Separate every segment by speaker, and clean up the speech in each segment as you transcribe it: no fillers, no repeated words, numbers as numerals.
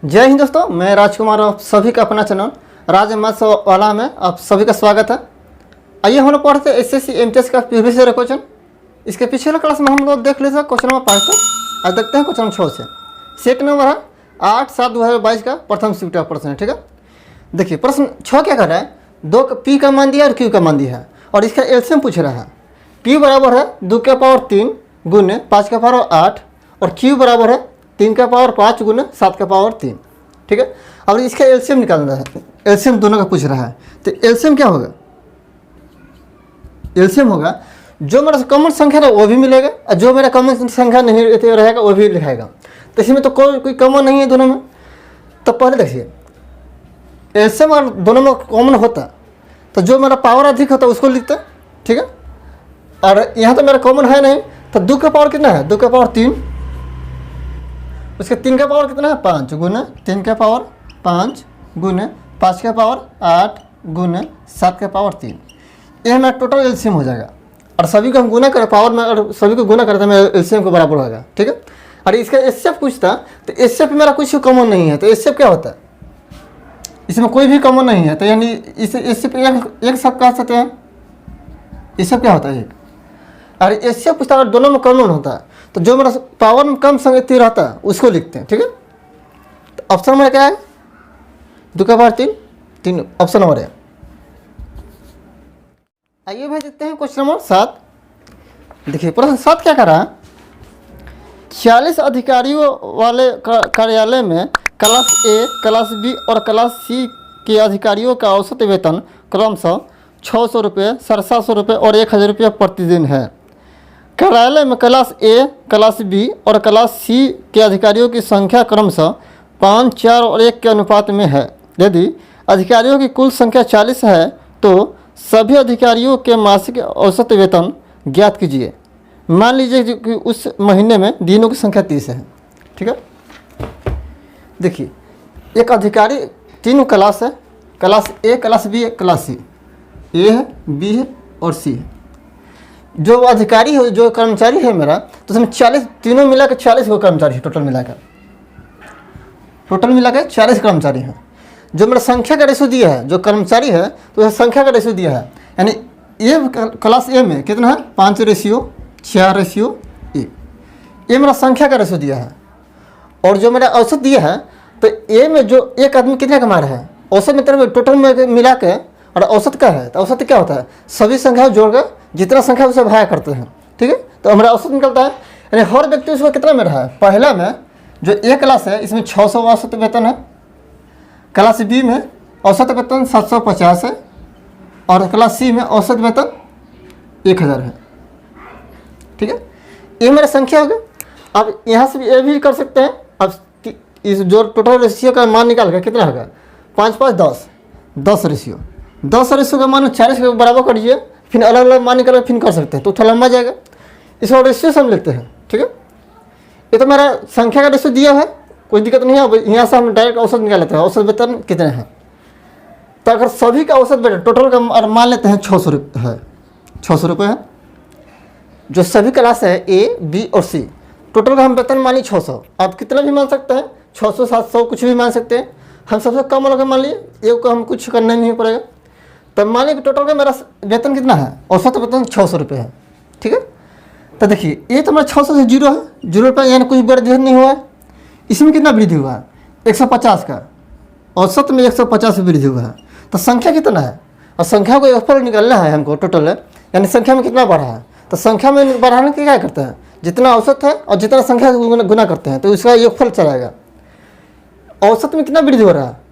Speaker 1: जय हिंद दोस्तों, मैं राजकुमार आप सभी का अपना चैनल राज मैथ्स वाला में आप सभी का स्वागत है। आइए हम लोग पढ़ते हैं एसएससी एमटीएस का प्रीवियस ईयर क्वेश्चन। इसके पिछले क्लास में हम लोग देख लेते हैं क्वेश्चन नंबर 5 तक। आज देखते हैं क्वेश्चन नंबर 6 से। सेट नंबर है 8/7/2022 का प्रथम शिफ्ट का प्रश्न है। ठीक है, देखिए प्रश्न 6 क्या कर रहा है, 2 पी का मान दिया और क्यू का मान दिया है और इसका एलसीएम पूछ रहा है। पी बराबर है 2 के पावर 3 गुने 5 के पावर 8 और क्यू बराबर है 3 के पावर 5 गुने 7 के पावर 3। ठीक है, अब इसका एलसीएम निकालना है। एलसीएम दोनों का पूछ रहा है, तो एलसीएम क्या होगा? एलसीएम होगा जो मेरा कॉमन संख्या है वो भी मिलेगा और जो मेरा कॉमन संख्या नहीं रहेगा वो भी लिखाएगा। तो इसमें तो कोई कॉमन नहीं है दोनों में। तो पहले देखिए एलसीएम और दोनों में कॉमन होता तो जो मेरा पावर अधिक होता उसको लिखता। ठीक है, और यहाँ तो मेरा कॉमन है नहीं, तो 2 का पावर कितना है? 2 का पावर 3, उसके 3 का पावर कितना है? 5 गुने 3 का पावर 5 गुने 5 का पावर 8 गुने 7 का पावर 3। यह मेरा टोटल एलसीएम हो जाएगा और सभी को हम गुना करें पावर में और सभी को गुना करते हैं मेरा एलसीएम को बराबर होगा। ठीक है, और इसका एचसीएफ पूछता तो एचसीएफ मेरा कुछ कॉमन नहीं है, तो एचसीएफ क्या होता है? इसमें कोई भी कॉमन नहीं है, तो यानी इसे एचसीएफ एक साथ कह सकते हैं। एचसीएफ क्या होता है? एक। और एचसीएफ पूछता है दोनों में कॉमन होता है तो जो मेरा पावर में कम संगति रहता है उसको लिखते हैं। ठीक है, तो ऑप्शन नंबर क्या है? 2 का पावर 3 ऑप्शन नंबर है। आइए भाई देखते हैं क्वेश्चन नंबर 7। देखिए प्रश्न 7 क्या कर रहा है, 46 अधिकारियों वाले कार्यालय में क्लास ए, क्लास बी और क्लास सी के अधिकारियों का औसत वेतन क्रमशः 600 रुपये, 750 रुपये और 1000 रुपये प्रतिदिन है। कार्यालय में क्लास ए, क्लास बी और क्लास सी के अधिकारियों की संख्या क्रमशः 5, 4 और 1 के अनुपात में है। यदि अधिकारियों की कुल संख्या 40 है तो सभी अधिकारियों के मासिक औसत वेतन ज्ञात कीजिए। मान लीजिए कि उस महीने में दिनों की संख्या 30 है। ठीक है, देखिए एक अधिकारी 3 क्लास है, class A, class B, class C. A है, बी है और सी है। जो अधिकारी है, जो कर्मचारी है मेरा, तो उसमें 40 तीनों मिला के 40 को कर्मचारी है। टोटल मिला के 40 कर्मचारी हैं। जो मेरा संख्या का रेशो दिया है, जो कर्मचारी है तो वह संख्या का रेशो दिया है, यानी ए क्लास ए में कितना है? 5/4/1। ये मेरा संख्या का रेशो दिया है। और जो मेरा औसत दिया है तो ए में जो एक आदमी कितना कमा रहा है, औसत में तरफ टोटल में मिला के और औसत का है, तो औसत क्या होता है? सभी संख्या जोड़कर जितना संख्या उसे भाया करते हैं। ठीक है, तो हमारा औसत निकलता है, यानी हर व्यक्ति उसको कितना में रहा है। पहला में जो ए क्लास है इसमें 600 औसत वेतन है, क्लास बी में औसत वेतन 750 है और क्लास सी में औसत वेतन 1000 है। ठीक है, ये मेरा संख्या हो गया। अब यहाँ से भी ये भी कर सकते हैं। अब इस जो टोटल रेशियो का मान निकाल कर कितना होगा? 5, 5, 10 रेशियो। 10 रेशियो का मान 40 के बराबर कर दीजिए, फिर अलग अलग मान निकाल फिर कर सकते हैं तो थोड़ा लंबा जाएगा। इसको रेशियो से हम लेते हैं। ठीक है, ये तो मेरा संख्या का रेशियो दिया है, कोई दिक्कत नहीं है। अब यहाँ से हम डायरेक्ट औसत निकाल लेते हैं, औसत वेतन कितने हैं। तो अगर सभी का औसत वेतन टोटल का मान लेते हैं 600 रुपये है, 600 रुपये है। जो सभी क्लास है ए, बी और सी, टोटल का हम वेतन मानिए 600। आप कितना भी मान सकते हैं, 600, 700 कुछ भी मान सकते हैं। हम सबसे कम वाला मान लिए, एक को हम कुछ करना नहीं पड़ेगा। तब मान लीजिए टोटल का मेरा वेतन कितना है? औसत वेतन 600 रुपये है। ठीक है, तो देखिए ये तो मेरा 600 से 0 है, 0 रुपये यानी कुछ वृद्धि नहीं हुआ है। इसमें कितना वृद्धि हुआ है? 150 का, औसत में 150 वृद्धि हुआ है। तो संख्या कितना है? और संख्या को योगफल निकालना है हमको टोटल है, यानी संख्या में कितना बढ़ा है। तो संख्या में बढ़ाने के क्या करते हैं? जितना औसत है और जितना संख्या गुना करते हैं तो उसका योगफल चलाएगा। औसत में कितना वृद्धि हो रहा है?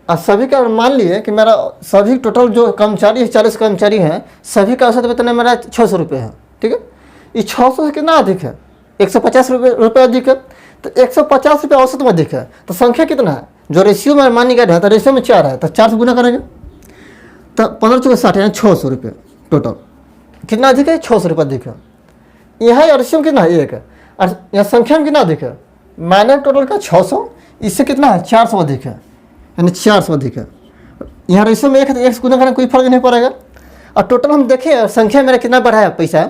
Speaker 1: और सभी का मान लिए कि मेरा सभी टोटल जो कर्मचारी है 40 कर्मचारी हैं, सभी का औसत वेतन मेरा 600 रुपये है। ठीक है, ये 600 से कितना अधिक है? 150 रुपये अधिक है। तो 150 रुपये औसत में अधिक है, तो संख्या कितना है? जो रेशियो में मान गया है तो रेशियो में 4 है, तो 4 से गुना करेंगे तो 15 × 60 यानी 600 रुपये टोटल। कितना अधिक है? 600 रुपये अधिक है। यहाँ रेशियो में कितना है? 1 है। और यहाँ संख्या में कितना अधिक है? माइनस टोटल का 600, इससे कितना है? 400 अधिक है, यानी 400 अधिक है। यहाँ रेशियो में 1 है तो 1 से गुना करने कोई फर्क नहीं पड़ेगा। और टोटल हम देखें संख्या मेरा कितना बढ़ा है पैसा,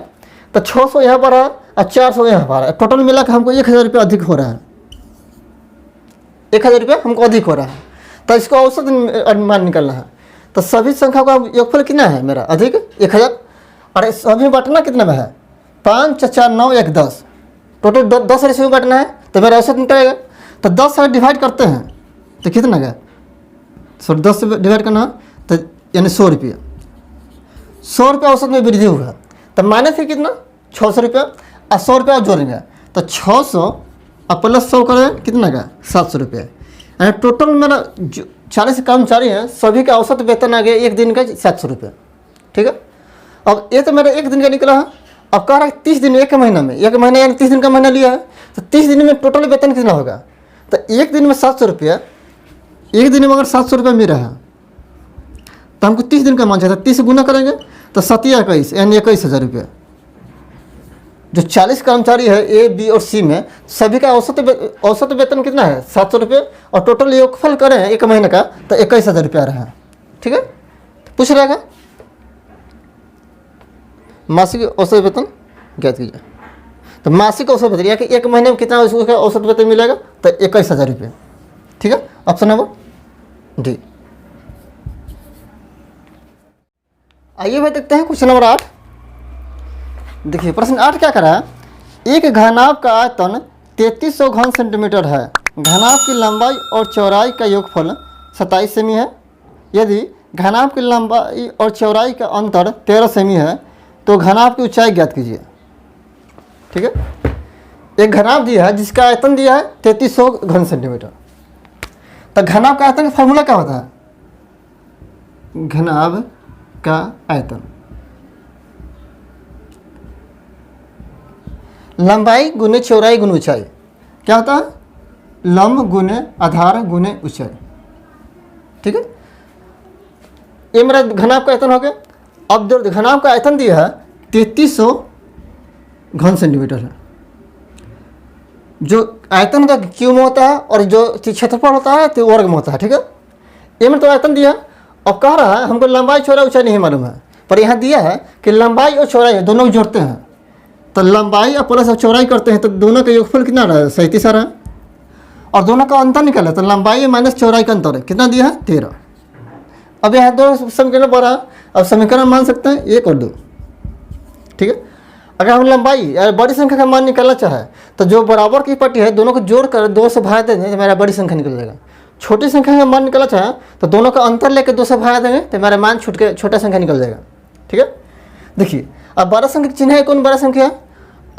Speaker 1: तो 600 यहाँ बढ़ा और 400 यहाँ बढ़ा, टोटल मिला के हमको 1000 रुपये अधिक हो रहा है। 1000 रुपये हमको अधिक हो रहा है, तो इसको औसत मान निकालना है। तो सभी संख्या का योगफल कितना है मेरा? अधिक 1000। और सभी बांटना कितना में है? 5, 4, 9, 1, 10, टोटल 10 रेशियो में बांटना है, तो मेरा औसत निकलेगा। तो 10 से डिवाइड करते हैं तो कितना गया? 10 से डिवाइड करना तो यानी 100 रुपये। 100 रुपये औसत में वृद्धि हुआ, तो माइनस है कितना? 600 रुपये। और 100 रुपये और जोड़ेंगे तो 600 और प्लस 100 करें कितना गया? 700 रुपये। यानी टोटल मेरा जो 40 कर्मचारी हैं सभी का औसत वेतन आ गया एक दिन का 700 रुपये। ठीक है, अब ये तो मेरा एक दिन का निकला है। अब कह रहा है 30 दिन, एक महीना में, एक महीना यानी 30 दिन का महीना लिया है, तो 30 दिन में टोटल वेतन कितना होगा? तो एक दिन में 700 रुपया, एक दिन में अगर 700 रुपये मिल रहा है तो हमको 30 दिन का मान चाहिए। 30 गुना करेंगे तो 7 या 21 यानी 21,000 रुपये। जो 40 कर्मचारी है ए, बी और सी में, सभी का औसत वेतन कितना है? 700 रुपये। और टोटल योगफल करें एक महीने का तो 21,000 रुपये आ रहा है। ठीक है, पूछ रहेगा मासिक औसत वेतन ज्ञात कीजिए। तो मासिक औसत वेतन या कि एक महीने में कितना उसका औसत वेतन मिलेगा? तो 21,000 रुपये। ठीक है, ऑप्शन नंबर डी। आइए भाई देखते हैं क्वेश्चन नंबर 8। देखिए प्रश्न 8 क्या करा है? एक घनाभ का आयतन 3300 घन सेंटीमीटर है। घनाभ की लंबाई और चौड़ाई का योगफल 27 सेमी है। यदि घनाभ की लंबाई और चौड़ाई का अंतर 13 सेमी है तो घनाभ की ऊंचाई ज्ञात कीजिए। ठीक है, एक घनाभ दिया है जिसका आयतन दिया है 3300 घन सेंटीमीटर। तो घनाभ का आयतन का फॉर्मूला क्या होता है? घनाभ का आयतन लंबाई गुने चौड़ाई गुने ऊंचाई। क्या होता है? लंब गुने आधार गुने ऊंचाई। ठीक है, ये मेरा घनाभ का आयतन हो गया। अब जो घनाभ का आयतन दिया है 3300 घन सेंटीमीटर है। जो आयतन का क्यूब में होता है और जो क्षेत्रफल होता है तो वर्ग में होता है। ठीक है, ये में तो आयतन दिया। अब कह रहा है हमको लंबाई चौड़ाई ऊंचाई नहीं मालूम है, पर यहाँ दिया है कि लंबाई और चौड़ाई दोनों को जोड़ते हैं। तो लंबाई और प्लस चौड़ाई करते हैं तो दोनों का योगफल कितना रहा है? 37 आ रहा है। और दोनों का अंतर निकाला तो लंबाई माइनस चौड़ाई का अंतर है कितना दिया है? 13। अब यहाँ दो समीकरण बड़ा, अब समीकरण मान सकते हैं 1 और 2। ठीक है, अगर हम लंबाई या बड़ी संख्या का मान निकालना चाहे तो जो बराबर की पट्टी है दोनों को जोड़कर 2 से भाग देंगे तो मेरा बड़ी संख्या निकल जाएगा। छोटी संख्या का मान निकालना चाहे तो दोनों का अंतर लेकर 2 से भाग देंगे तो मेरा मान छूट के छोटा संख्या निकल जाएगा। ठीक है, देखिए अब बड़ा संख्या चिन्ह है कौन बड़ा संख्या है?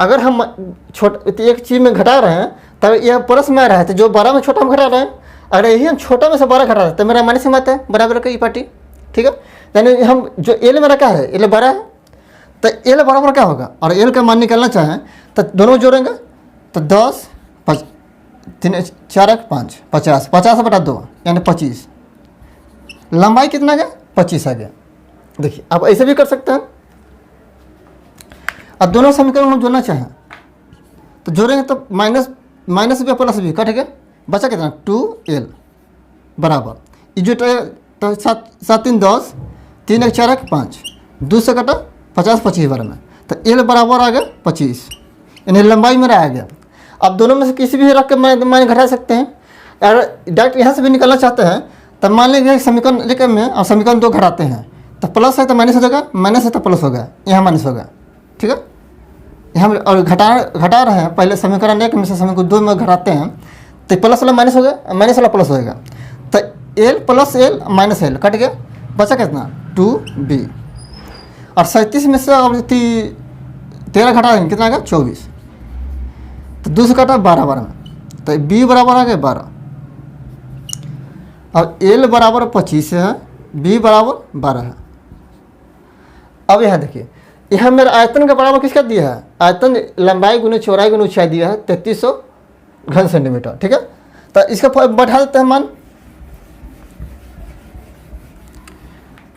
Speaker 1: अगर हम एक चीज़ में घटा रहे हैं तब यह प्लस में आ रहा है, तो जो बड़ा में छोटा में घटा रहे हैं, अगर यही हम छोटा में से बड़ा घटा रहे हैं तो मेरा माइनस में आता है बराबर की पार्टी। ठीक है, यानी हम जो एल मेरा क्या है? एल बड़ा है, तो एल बराबर क्या होगा? और एल का मान निकालना चाहें तो दोनों जोड़ेंगे तो 10, 3, 4, 5, 50, 50 बटा 2 यानी 25। लंबाई कितना गया? 25 आ गया। देखिए आप ऐसे भी कर सकते हैं। अब दोनों समीकरण हम जोड़ना चाहें तो जोड़ेंगे तो माइनस भी प्लस भी कट गया, बचा कितना? 2l बराबर ये जो तो 7, 3, 10, 3, 1, 4, 5, 2 से कटा 50, 25 बार में, तो l बराबर आ गया 25, यानी लंबाई मेरा आ गया। अब दोनों में से किसी भी रख के मान घटा सकते हैं। अगर डायरेक्ट यहाँ से भी निकालना चाहते हैं तो मान लीजिए समीकरण लेकर में और समीकरण 2 घटाते हैं तो प्लस है तो माइनस हो जाएगा, माइनस है तो प्लस होगा, यहाँ माइनस होगा। ठीक है, यहाँ और घटा रहे हैं, पहले समीकरण 1 में से समीकरण 2 में घटाते हैं तो प्लस वाला माइनस होगा, माइनस वाला प्लस होगा, तो l plus l minus l cut गया, बचा कितना? 2b। और 37 में से अब 13 घटा देंगे कितना आ गया? 24। तो 2 से कटा 12 बार में, तो b बराबर आ गया 12। और l बराबर 25 है, b बराबर 12 है। अब यहाँ देखिए, यहाँ मेरा आयतन का बराबर किसका दिया है? आयतन लंबाई गुने चौड़ाई गुने ऊंचाई दिया है 3300 घन सेंटीमीटर। ठीक है, तो इसका बढ़ा देते हैं मान।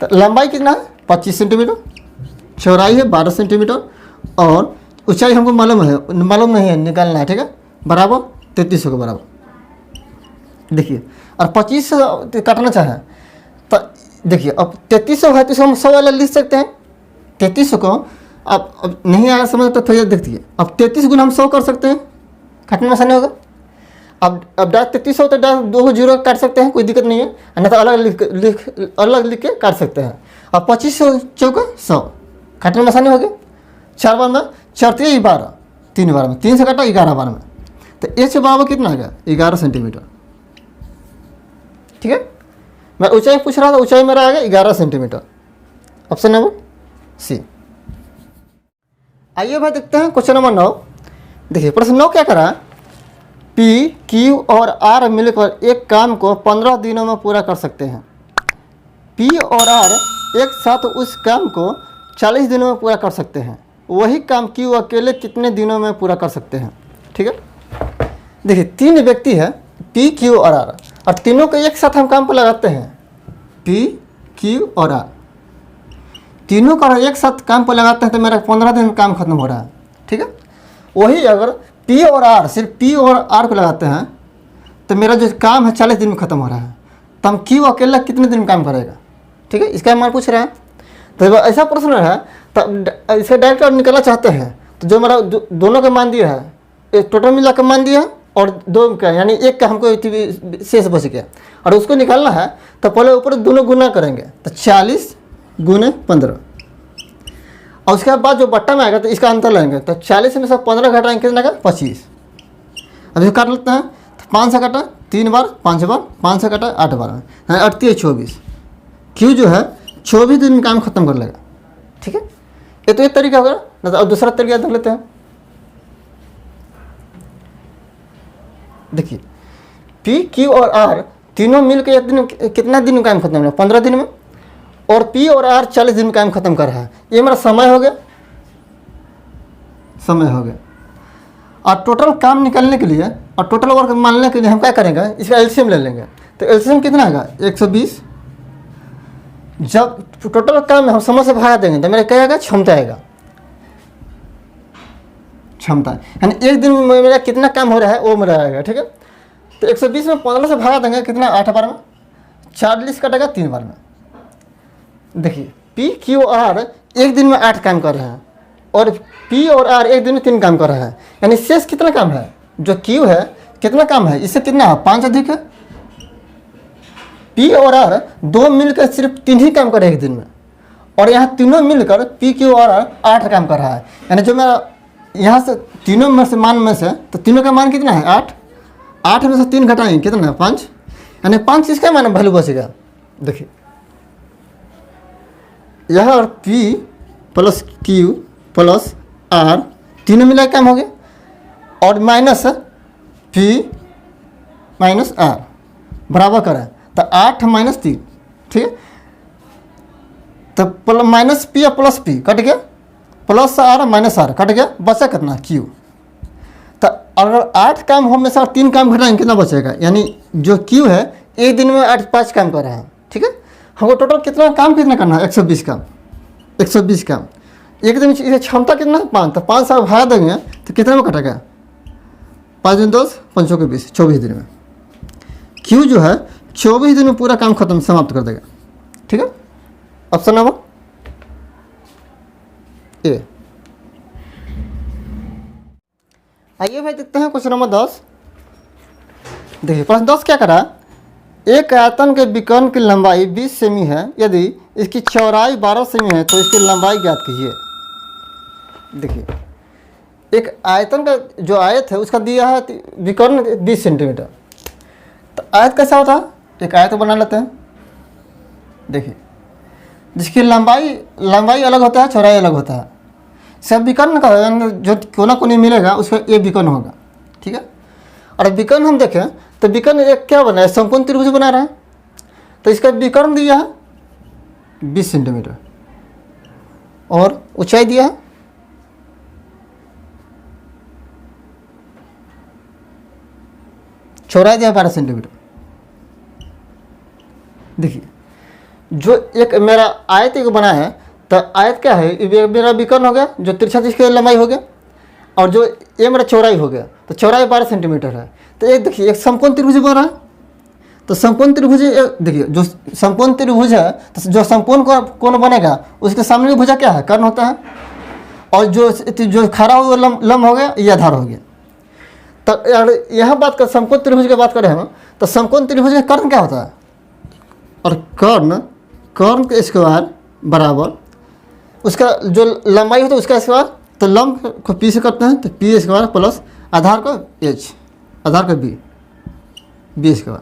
Speaker 1: तो लंबाई कितना है? 25 सेंटीमीटर, चौड़ाई है 12 सेंटीमीटर और ऊंचाई हमको मालूम नहीं है, निकालना है। ठीक है, बराबर 3300 के बराबर। देखिए और 25 से काटना चाहें तो देखिए अब 3300 है तो हम 100 वाला लिख सकते हैं। 3300 को अब नहीं आया समझ तो थोड़ी देखिए, अब 33 गुना हम 100 कर सकते हैं, काटने में आसानी होगा। अब डायरेक्ट 33 हो तो डायरेक्ट 2 जीरो काट सकते हैं, कोई दिक्कत नहीं है, नहीं तो अलग लिख के काट सकते हैं। अब 25 चौका 100 काटने में आसानी हो गया। 4 बार में 4 3 12, 3 बार में 3 से काटा 11 बार में, तो एच बराबर कितना आ गया 11 सेंटीमीटर। ठीक है, मैं ऊंचाई पूछ रहा था, ऊंचाई मेरा आ गया 11 सेंटीमीटर। Option number C. आइए भाई देखते हैं क्वेश्चन नंबर 9। देखिए प्रश्न 9 क्या करा, पी क्यू और आर मिलकर एक काम को 15 दिनों में पूरा कर सकते हैं। पी और आर एक साथ उस काम को 40 दिनों में पूरा कर सकते हैं। वही काम क्यू अकेले कितने दिनों में पूरा कर सकते हैं। ठीक है, देखिए 3 व्यक्ति है पी क्यू और आर, और तीनों को एक साथ हम काम पर लगाते हैं। पी क्यू और आर तीनों का एक साथ काम पर लगाते हैं तो मेरा 15 दिन में काम खत्म हो रहा है। ठीक है, वही अगर पी और आर, सिर्फ पी और आर को लगाते हैं तो मेरा जो काम है 40 दिन में ख़त्म हो रहा है। तो हम क्यू अकेला कितने दिन में काम करेगा। ठीक है, इसका मान पूछ रहे हैं। तो जब ऐसा प्रश्न है तो इसे डायरेक्ट निकालना चाहते हैं, तो जो मेरा दोनों का मान दिया है, एक टोटल मिला का मान दिया है और 2 का, यानी 1 का हमको शेष बच गया और उसको निकालना है। तो पहले ऊपर दोनों गुना करेंगे, तो 40 गुने 15, और उसके बाद जो बट्टा में आएगा तो इसका अंतर लेंगे, तो 40 में से 15 घटाएंगे कितना का 25। अब इसको काट लेते हैं, तो 5 से काटा 3 बार, 5 बार, 5 से काटा 8 बार में, 8 3 24। क्यू जो है 24 दिन में काम खत्म कर लेगा। ठीक है, ये तो एक तरीका होगा ना। तो अब दूसरा तरीका देख लेते हैं। देखिए पी क्यू और आर तीनों मिलकर एक दिन कितना दिन में काम खत्म होगा 15 दिन में, और पी और आर 40 दिन में काम खत्म कर रहा है। ये मेरा समय हो गया, समय हो गया। और टोटल काम निकालने के लिए और टोटल वर्क मानने के लिए हम क्या करेंगे, इसका एलसीएम ले लेंगे। तो एलसीएम कितना आएगा 120। जब टोटल काम हम समय से भागा देंगे तो मेरा क्या आएगा, क्षमता आएगा, क्षमता, यानी एक दिन में मेरा कितना काम हो रहा है वो मेरा आएगा। ठीक है, तो 120 में 15 से भागा देंगे कितना, 8 बार में, 40 कटेगा 3 बार में। देखिए पी क्यू आर एक दिन में 8 काम कर रहे हैं और पी और आर एक दिन में 3 काम कर रहे हैं, यानी शेष कितना काम है, जो क्यू है कितना काम है, इससे कितना है 5 अधिक है। पी और आर 2 मिलकर सिर्फ 3 ही काम कर रहे हैं एक दिन में, और यहाँ तीनों मिलकर पी क्यू और आर 8 काम कर रहा है। यानी जो मेरा यहाँ से तीनों में से मान में से, तो तीनों का मान कितना है 8, 8 में से 3 घटाएंगे कितना है 5, यानी 5 इसका मान वैल्यू बचेगा। देखिए यह और P plus Q plus R तीनों मिला काम हो गया, और माइनस P माइनस R बराबर करें तो 8 माइनस 3। ठीक है, तो माइनस P और प्लस P कट गया, plus R minus R cut गया, बचा कितना Q। तो अगर 8 काम हो में से 3 काम घटाएंगे कितना बचेगा, यानी जो Q है एक दिन में 5 काम कर रहा है। ठीक है, हमको टोटल कितना काम कितना करना है 120 काम, 120 काम। एक दिन में क्षमता कितना है 5, तो 5 से भागा देंगे तो कितने में कटेगा 5 दिन 10 5 के 20, 24 दिन में। क्यू जो है 24 दिन में पूरा काम खत्म समाप्त कर देगा। ठीक है, ऑप्शन नंबर ए। आइए भाई देखते हैं क्वेश्चन नंबर 10। देखिए प्रश्न 10 क्या करा, एक आयतन के विकर्ण की लंबाई 20 सेमी है, यदि इसकी चौड़ाई 12 सेमी है तो इसकी लंबाई ज्ञात कीजिए। देखिए एक आयतन का जो आयत है उसका दिया है विकर्ण 20 सेंटीमीटर। तो आयत कैसा होता है, एक आयत बना लेते हैं। देखिए जिसकी लंबाई अलग होता है, चौड़ाई अलग होता है। सब विकर्ण का जो कोना कोनी मिलेगा उसका ये विकर्ण होगा। ठीक है, और विकर्ण हम देखें तो विकर्ण एक क्या बना है, समकोण त्रिभुज बना रहा है। तो इसका विकर्ण दिया है 20 सेंटीमीटर और ऊंचाई दिया है चौड़ाई दिया 12 सेंटीमीटर। देखिए जो एक मेरा आयत एक बना है, तो आयत क्या है, ये मेरा विकर्ण हो गया, जो तिरछा जिसकी लंबाई हो गया, और जो ये मेरा चौड़ाई हो गया, तो चौड़ाई 12 सेंटीमीटर है। तो एक देखिए एक समकोण त्रिभुज बन रहा है। तो समकोण त्रिभुज देखिए जो समकोण त्रिभुज है, तो जो समकोण कोण बनेगा उसके सामने की भुजा क्या है, कर्ण होता है, और जो खड़ा हुआ लंब हो गया ये आधार हो गया। तो यार यहाँ बात कर समकोण त्रिभुज की बात करें हम, तो समकोण त्रिभुज में कर्ण क्या होता है, और कर्ण के स्क्वायर बराबर उसका जो लंबाई होता है उसका स्क्वायर, तो लंब को पी से करते हैं तो पी स्क्वायर प्लस आधार का एच, आधार का बी स्क्वायर।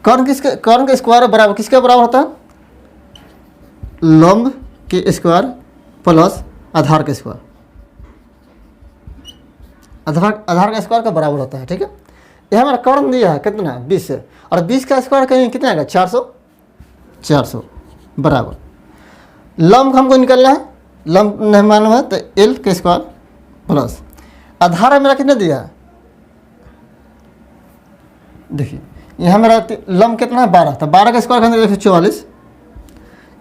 Speaker 1: कर्ण के स्क्वायर बराबर किसके बराबर होता है, लंब के स्क्वायर प्लस आधार का स्क्वायर, आधार का स्क्वायर का बराबर होता है। ठीक है, यह हमारा कर्ण दिया है कितना 20 से, और 20 का स्क्वायर कहीं कितना आएगा 400 बराबर। लंब हमको निकलना है, लंब नहीं मालूम है तो एल के स्क्वायर प्लस आधार मेरा कितना दिया है, देखिए यहाँ मेरा लंब कितना है 12, तो 12 का स्क्वायर करने 144।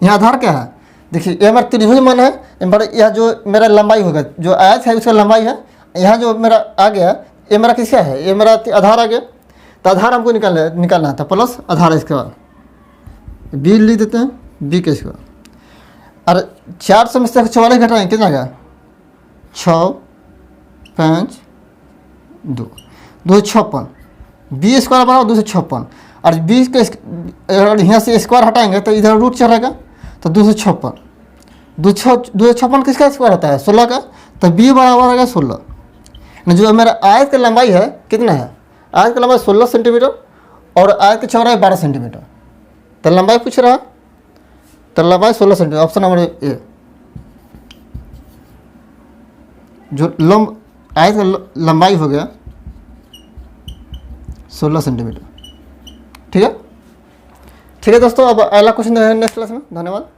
Speaker 1: यहाँ आधार क्या है, देखिए ये हमारा त्रिभुज मन है, यह जो मेरा लंबाई होगा, जो आयत है उसका लंबाई है, यहाँ जो मेरा आ गया ये मेरा किसका है, ये मेरा आधार आ गया, तो आधार हमको निकालना था प्लस आधार स्क्वायर बी लिख देते हैं, बी के स्क्वायर। और 400 में से 44 घटाएँ कितना आएगा 6 5 2 256, बी स्क्वायर बराबर 256, और 20 के अगर यहाँ से स्क्वायर हटाएंगे तो इधर रूट चलेगा, तो 256 किसका स्क्वायर होता है 16 का, तो बी बराबर आएगा 16। जो मेरा आयत की लंबाई है कितना है, आयत की लंबाई 16 सेंटीमीटर और आयत की चौड़ाई 12 सेंटीमीटर, तो लंबाई पूछ रहा है, तो लंबाई 16 सेंटीमीटर, ऑप्शन नंबर ए। जो आयत का लंबाई हो गया 16 सेंटीमीटर। ठीक है दोस्तों, अब अगला क्वेश्चन है नेक्स्ट क्लास में। धन्यवाद।